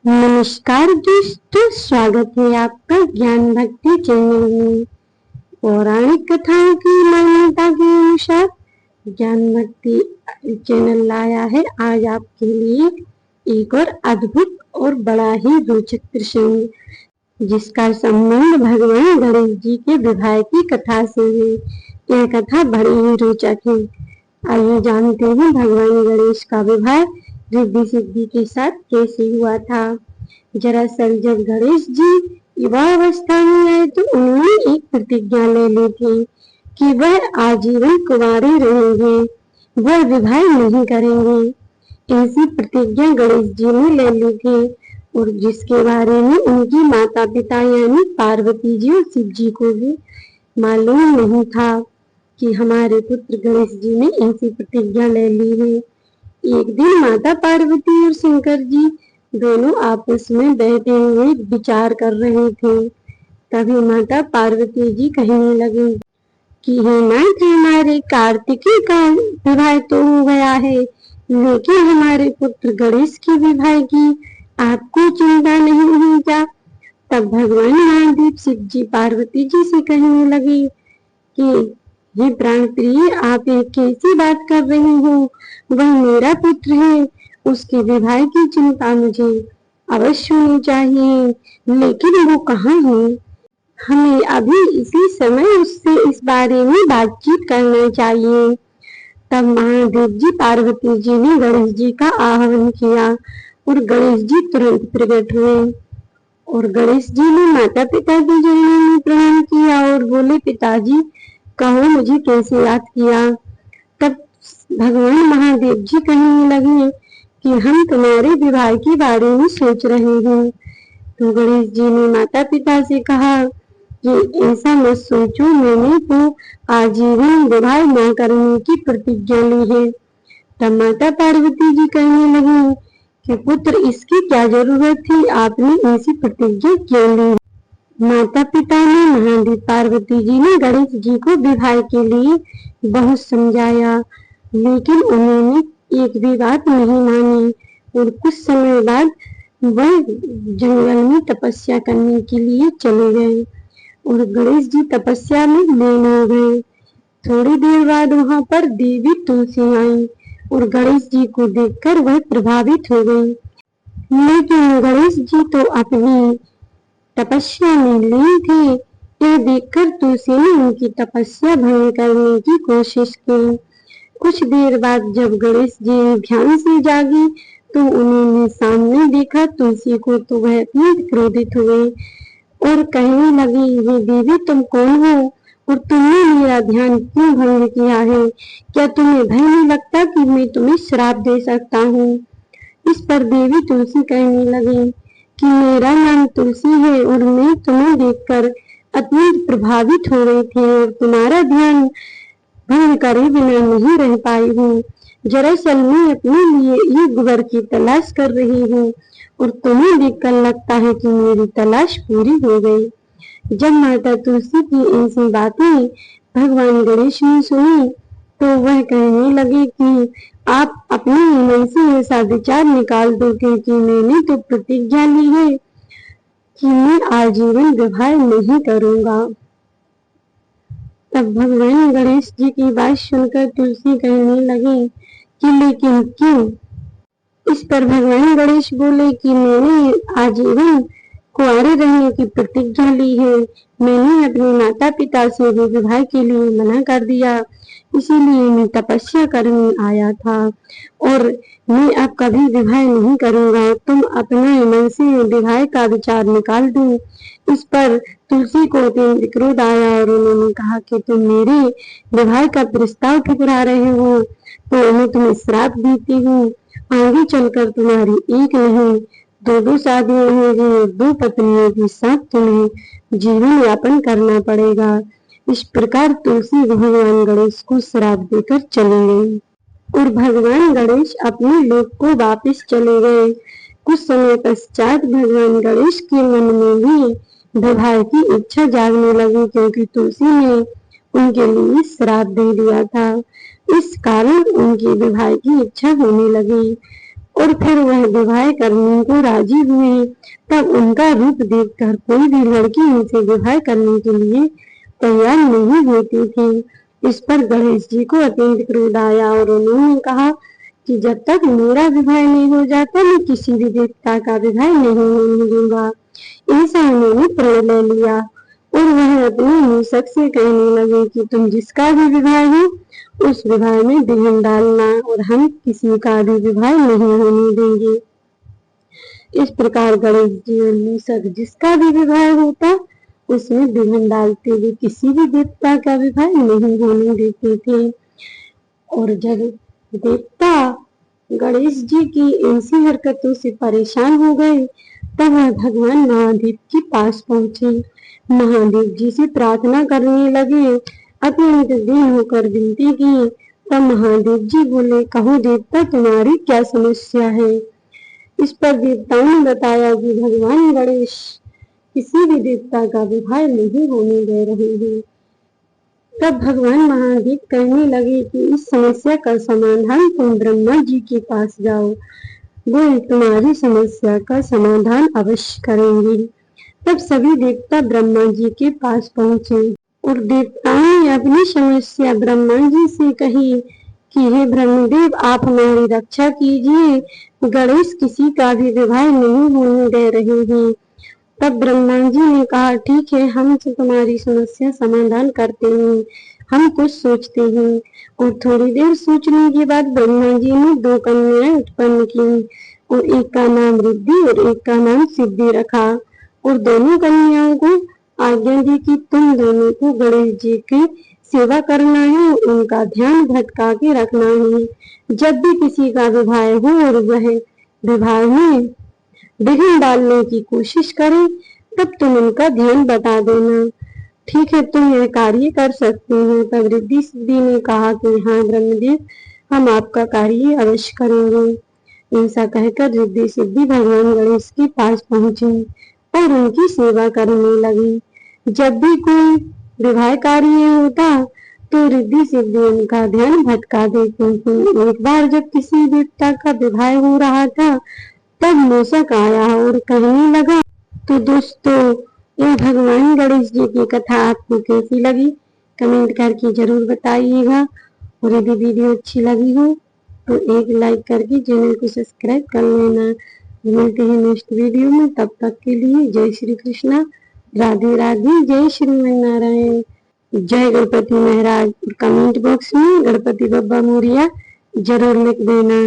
नमस्कार दोस्तों, स्वागत है आपका ज्ञान भक्ति चैनल में। पौराणिक कथाओं की मान्यता के अनुसार ज्ञान भक्ति चैनल लाया है आज आपके लिए एक और अद्भुत और बड़ा ही रोचक प्रसंग, जिसका संबंध भगवान गणेश जी के विवाह की कथा से है। यह कथा बड़ी ही रोचक है। आइए जानते हैं भगवान गणेश का विवाह रिद्धि सिद्धि के साथ कैसे हुआ था। दरअसल जब गणेश जी युवा अवस्था में आए तो उन्होंने एक प्रतिज्ञा ले ली थी कि वह आजीवन कुंवारे रहेंगे, वह विवाह नहीं करेंगे। ऐसी प्रतिज्ञा गणेश जी ने ले ली थी और जिसके बारे में उनकी माता पिता यानी पार्वती जी और शिव जी को भी मालूम नहीं था कि हमारे पुत्र गणेश जी ने ऐसी प्रतिज्ञा ले ली है। एक दिन माता पार्वती और शंकर जी दोनों आपस में बैठे हुए विचार कर रहे थे। तभी माता पार्वती जी कहने लगी कि हे नाथ, हमारे कार्तिकेय का विवाह तो हो गया है, लेकिन हमारे पुत्र गणेश की विवाह की आपको चिंता नहीं हुई क्या? तब भगवान महादेव शिव जी पार्वती जी से कहने लगे कि ये प्राण प्रिय, आप एक कैसी बात कर रही हो? वह मेरा पुत्र है, उसके विवाह की चिंता मुझे अवश्य होनी चाहिए, लेकिन वो कहाँ है? हमें अभी इसी समय उससे इस बारे में बातचीत करना चाहिए। तब महादेव जी पार्वती जी ने गणेश जी का आह्वान किया और गणेश जी तुरंत प्रकट हुए और गणेश जी ने माता पिता के चरणों में प्रणाम किया और बोले, पिताजी कहो मुझे कैसे याद किया? तब भगवान महादेव जी कहने लगे कि हम तुम्हारे विवाह के बारे में सोच रहे हैं। तो गणेश जी ने माता पिता से कहा कि ऐसा मत सोचो, मैंने तो आजीवन विवाह न करने की प्रतिज्ञा ली है। तब माता पार्वती जी कहने लगी कि पुत्र, इसकी क्या जरूरत थी, आपने ऐसी प्रतिज्ञा क्यों ली? माता पिता ने महादेव पार्वती जी ने गणेश जी को विवाह के लिए बहुत समझाया, लेकिन उन्होंने एक भी बात नहीं मानी और कुछ समय बाद वह जंगल में तपस्या करने के लिए चले गए और गणेश जी तपस्या में लीन हो गए। थोड़ी देर बाद वहां पर देवी तुलसी आई और गणेश जी को देखकर वह प्रभावित हो गई, लेकिन गणेश जी तो अपनी तपस्या में लीन थे। यह देखकर तुलसी ने उनकी तपस्या भंग करने की कोशिश की। कुछ देर बाद जब गणेश जी ध्यान से जागी तो उन्होंने सामने देखा तुलसी को, तो वह अत्यंत क्रोधित हुए और कहने लगी, ये देवी तुम कौन हो और तुमने मेरा ध्यान क्यों भंग किया है? क्या तुम्हें भय नहीं लगता कि मैं तुम्हें श्राप दे सकता हूँ? इस पर देवी तुलसी कहने लगी कि मेरा नाम तुलसी है और मैं तुम्हें देखकर अत्यंत प्रभावित हो रही थी और तुम्हारा ध्यान भंग करे बिना नहीं रह पाई हूँ। दरअसल मैं अपने लिए एक वर की तलाश कर रही हूँ और तुम्हें देखकर लगता है कि मेरी तलाश पूरी हो गई। जब माता तुलसी की ऐसी बातें भगवान गणेश ने सुनी तो वह कहने लगे कि आप अपने मन से ऐसा विचार निकाल दो कि मैंने तो प्रतिज्ञा ली है कि मैं आजीवन विवाह नहीं करूंगा। तब भगवान गणेश जी की बात सुनकर तुलसी कहने लगी कि लेकिन क्यों? इस पर भगवान गणेश बोले कि मैंने आजीवन कुंवारे रहने की प्रतिज्ञा ली है। मैंने अपने माता पिता से भी विवाह के लिए मना कर दिया, इसीलिए मैं तपस्या करने आया था और मैं अब कभी विवाह नहीं करूंगा। तुम अपने मन से विवाह का विचार निकाल दो। इस पर तुलसी को अत्यंत क्रोध आया और उन्होंने कहा कि तुम मेरे विवाह का प्रस्ताव ठुकरा रहे हो तो मैं तुम्हें श्राप देती हूँ। आगे चलकर तुम्हारी एक नहीं दो शादियां होंगी और 2 पत्नियों के साथ तुम्हें जीवन यापन करना पड़ेगा। इस प्रकार तुलसी भगवान गणेश को श्राप देकर चली गई और भगवान गणेश अपने लोक को वापस चले गए। कुछ समय पश्चात भगवान गणेश के मन में भी विवाह की इच्छा जागने लगी, क्योंकि तुलसी ने उनके लिए श्राप दे दिया था। इस कारण उनकी विवाह की इच्छा होने लगी और फिर वह विवाह करने को राजी हुए। तब उनका रूप देखकर कोई भी लड़की उनसे विवाह करने के लिए तैयार नहीं होती थी। इस पर गणेश जी को अत्यंत क्रोध आया और उन्होंने कहा कि जब तक मेरा विवाह नहीं हो जाता मैं किसी भी देवता का विवाह नहीं होने दूंगा। ऐसा उन्होंने प्रण ले लिया और वह अपने मूषक से कहने लगे कि तुम जिसका भी विवाह हो उस विवाह में विघ्न डालना और हम किसी का भी विवाह नहीं होने देंगे। इस प्रकार गणेश जी और मूषक जिसका भी विवाह होता उसमें विघ्न डालते हुए किसी भी देवता का विवाह नहीं होने देते थे। और जब देवता गणेश जी की ऐसी हरकतों से परेशान हो गए तब वह भगवान महादेव के पास पहुंचे। महादेव जी से प्रार्थना करने लगे, अत्यंत दीन होकर विनती की। तब महादेव जी बोले, कहो देवता तुम्हारी क्या समस्या है। इस पर देवताओं ने बताया कि भगवान गणेश किसी भी देवता का विवाह नहीं होने दे रहे हैं। तब भगवान महादेव कहने लगे कि इस समस्या का समाधान तुम ब्रह्मा जी के पास जाओ, वो तुम्हारी समस्या का समाधान अवश्य करेंगे। तब सभी देवता ब्रह्मा जी के पास पहुंचे और देवताओं ने अपनी समस्या ब्रह्मा जी से कही कि हे ब्रह्मदेव आप हमारी रक्षा कीजिए, गणेश किसी का भी विवाह नहीं होने दे रहे हैं। तब ब्रह्मा जी ने कहा ठीक है, हम तुम्हारी समस्या समाधान करते हैं, हम कुछ सोचते हैं। और थोड़ी देर सोचने के बाद ब्रह्मा जी ने 2 कन्याएं उत्पन्न की और एक का नाम रिद्धि और एक का नाम सिद्धि रखा और दोनों कन्याओं को आज्ञा दी कि तुम दोनों को गणेश जी की सेवा करना है, उनका ध्यान भटका के रखना है। जब भी किसी का विवाह हो और वह विवाह में विघ्न डालने की कोशिश करे तब तुम उनका ध्यान बता देना। ठीक है, तुम यह कार्य कर सकते हैं। तब रिद्धि सिद्धि ने कहा कि हाँ ब्रह्मदेव, हम आपका कार्य अवश्य करेंगे। ऐसा कहकर रिद्धि सिद्धि भगवान गणेश के पास पहुंचे और उनकी सेवा करने लगी। जब भी कोई विवाह कार्य होता तो रिद्धि सिद्धि उनका ध्यान भटका देती थी। एक बार जब किसी देवता का विवाह हो रहा था तब मूषक आया और कहने लगा, तो दोस्तों यह भगवान गणेश जी की कथा आपको कैसी लगी कमेंट करके जरूर बताइएगा। और यदि वीडियो अच्छी लगी हो तो एक लाइक करके चैनल को सब्सक्राइब कर लेना। मिलते हैं नेक्स्ट वीडियो में, तब तक के लिए जय श्री कृष्णा, राधे राधे, जय श्री नारायण, जय गणपति महाराज। कमेंट बॉक्स में गणपति बप्पा मोरिया जरूर लिख देना।